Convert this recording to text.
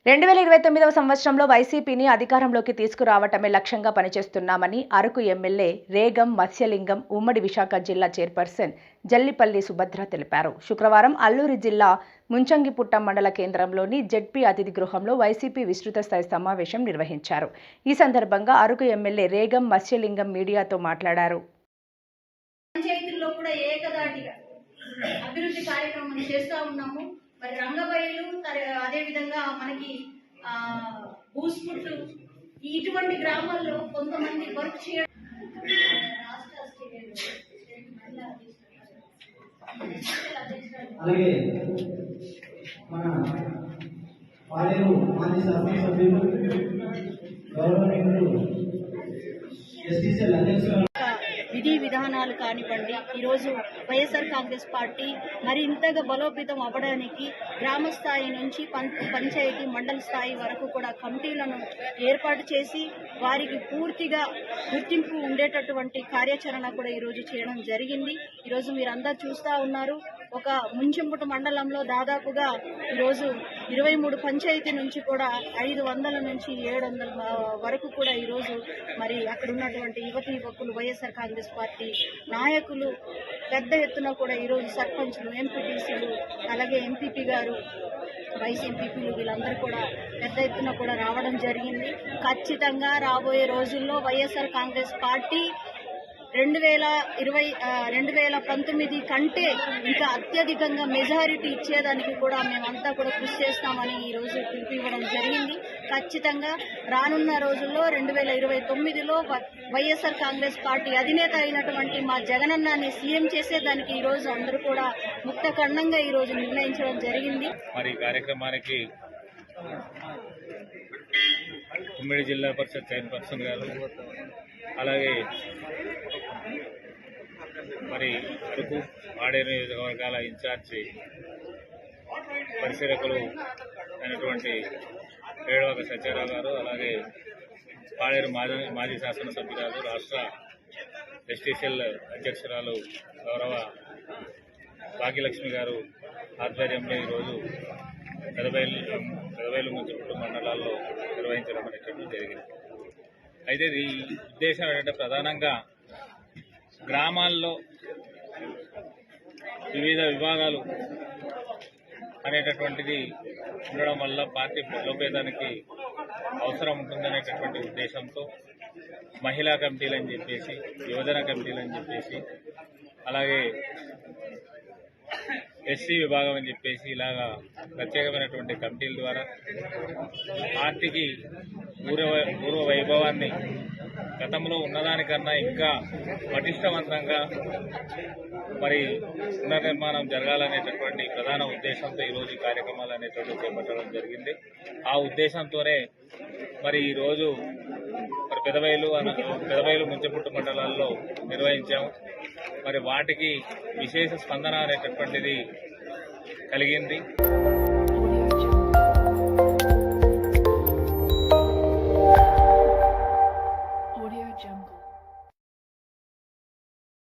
2029వ సంవత్సరంలో వైసీపీని అధికారంలోకి తీసుకురావటమే లక్ష్యంగా పనిచేస్తున్నామని అరకు ఎమ్మెల్యే రేగం మత్స్యలింగం ఉమ్మడి విశాఖ జిల్లా చైర్పర్సన్ జల్లిపల్లి సుభద్ర తెలిపారు. శుక్రవారం అల్లూరి జిల్లా ముంచంగిపుట్ట మండల కేంద్రంలోని జెడ్పీ అతిథి గృహంలో వైసీపీ విస్తృత స్థాయి సమావేశం నిర్వహించారు. ఈ సందర్భంగా అరకు ఎమ్మెల్యే రేగం మత్స్యలింగం మీడియాతో మాట్లాడారు. పంచాయతీల్లో కూడా ఏకదాటిగా అభివృద్ధి కార్యక్రమం చేస్తూ ఉన్నాము. మరి రంగబయలు అదే విధంగా మనకి బూస్పుట్టు ఇటువంటి గ్రామాల్లో కొంతమంది వర్క్ చేయడం అలాగే మన పాలేరు మాజీ శాసనసభ్యులు గౌరవనీయులు ఎస్టీసీఎల్ అధ్యక్షులు విధి విధానాలు కానివ్వండి, ఈరోజు వైఎస్ఆర్ కాంగ్రెస్ పార్టీ మరింతగా బలోపేతం అవ్వడానికి గ్రామ స్థాయి నుంచి పంచాయతీ మండల స్థాయి వరకు కూడా కమిటీలను ఏర్పాటు చేసి వారికి పూర్తిగా గుర్తింపు ఉండేటటువంటి కార్యాచరణ కూడా ఈరోజు చేయడం జరిగింది. ఈరోజు మీరందరూ చూస్తూ ఉన్నారు, ఒక ముంచెంపుట్టు మండలంలో దాదాపుగా ఈరోజు 23 పంచాయతీ నుంచి కూడా 500 నుంచి 700 వరకు కూడా ఈరోజు మరి అక్కడ ఉన్నటువంటి యువకులు వైఎస్ఆర్ కాంగ్రెస్ పార్టీ నాయకులు పెద్ద ఎత్తున కూడా ఈరోజు సర్పంచ్లు, ఎంపీటీసీలు, అలాగే ఎంపీపీ గారు, వైస్ ఎంపీపీలు వీళ్ళందరూ కూడా పెద్ద ఎత్తున కూడా రావడం జరిగింది. ఖచ్చితంగా రాబోయే రోజుల్లో వైఎస్ఆర్ కాంగ్రెస్ పార్టీ 2019 కంటే ఇంకా అత్యధికంగా మెజారిటీ ఇచ్చేదానికి కూడా మేమంతా కూడా కృషి చేస్తామని ఈరోజు పిలుపు ఇవ్వడం జరిగింది. ఖచ్చితంగా రానున్న రోజుల్లో 2029లో వైఎస్ఆర్ కాంగ్రెస్ పార్టీ అధినేత అయినటువంటి మా జగనన్నని సీఎం చేసేదానికి ఈరోజు అందరూ కూడా ముక్తఖండంగా ఈరోజు నిర్ణయించడం జరిగింది. మరి ఈ కార్యక్రమానికి ఉమ్మడి జిల్లా పరిషత్ చైర్పర్సన్ గారు, అలాగే మరి అరకు ఆడేరు నియోజకవర్గాల ఇన్ఛార్జి పరిశీలకులు అయినటువంటి వేడవక సత్యారావు గారు, అలాగే పాడేరు మాజీ శాసనసభ్యురాలు, రాష్ట్ర ఎస్టీసీఎల్ అధ్యక్షురాలు గౌరవ భాగ్యలక్ష్మి గారు ఆధ్వర్యంలో ఈరోజు పెదబయలు ముంచెంపుట్టు మండలాల్లో నిర్వహించడం అనేటువంటి జరిగింది. అయితే ఈ ఉద్దేశం ఏంటంటే ప్రధానంగా గ్రామాల్లో వివిధ విభాగాలు అనేటటువంటిది ఉండడం వల్ల పార్టీ బలోపేతానికి అవసరం ఉంటుందనేటటువంటి ఉద్దేశంతో మహిళా కమిటీలు అని చెప్పేసి, యువజన కమిటీలు అని చెప్పేసి, అలాగే ఎస్సీ విభాగం అని చెప్పేసి ఇలాగా ప్రత్యేకమైనటువంటి కమిటీల ద్వారా పార్టీకి పూర్వ వైభవాన్ని గతంలో ఉన్నదానికన్నా ఇంకా పటిష్టవంతంగా మరి పునర్నిర్మాణం జరగాలనేటటువంటి ప్రధాన ఉద్దేశంతో ఈరోజు ఈ కార్యక్రమాలు అనేటువంటి చేపట్టడం జరిగింది. ఆ ఉద్దేశంతోనే మరి ఈరోజు మరి పెదబయలు ముంచెంపుట్టు మండలాల్లో నిర్వహించాము. మరి వాటికి విశేష స్పందన అనేటటువంటిది కలిగింది.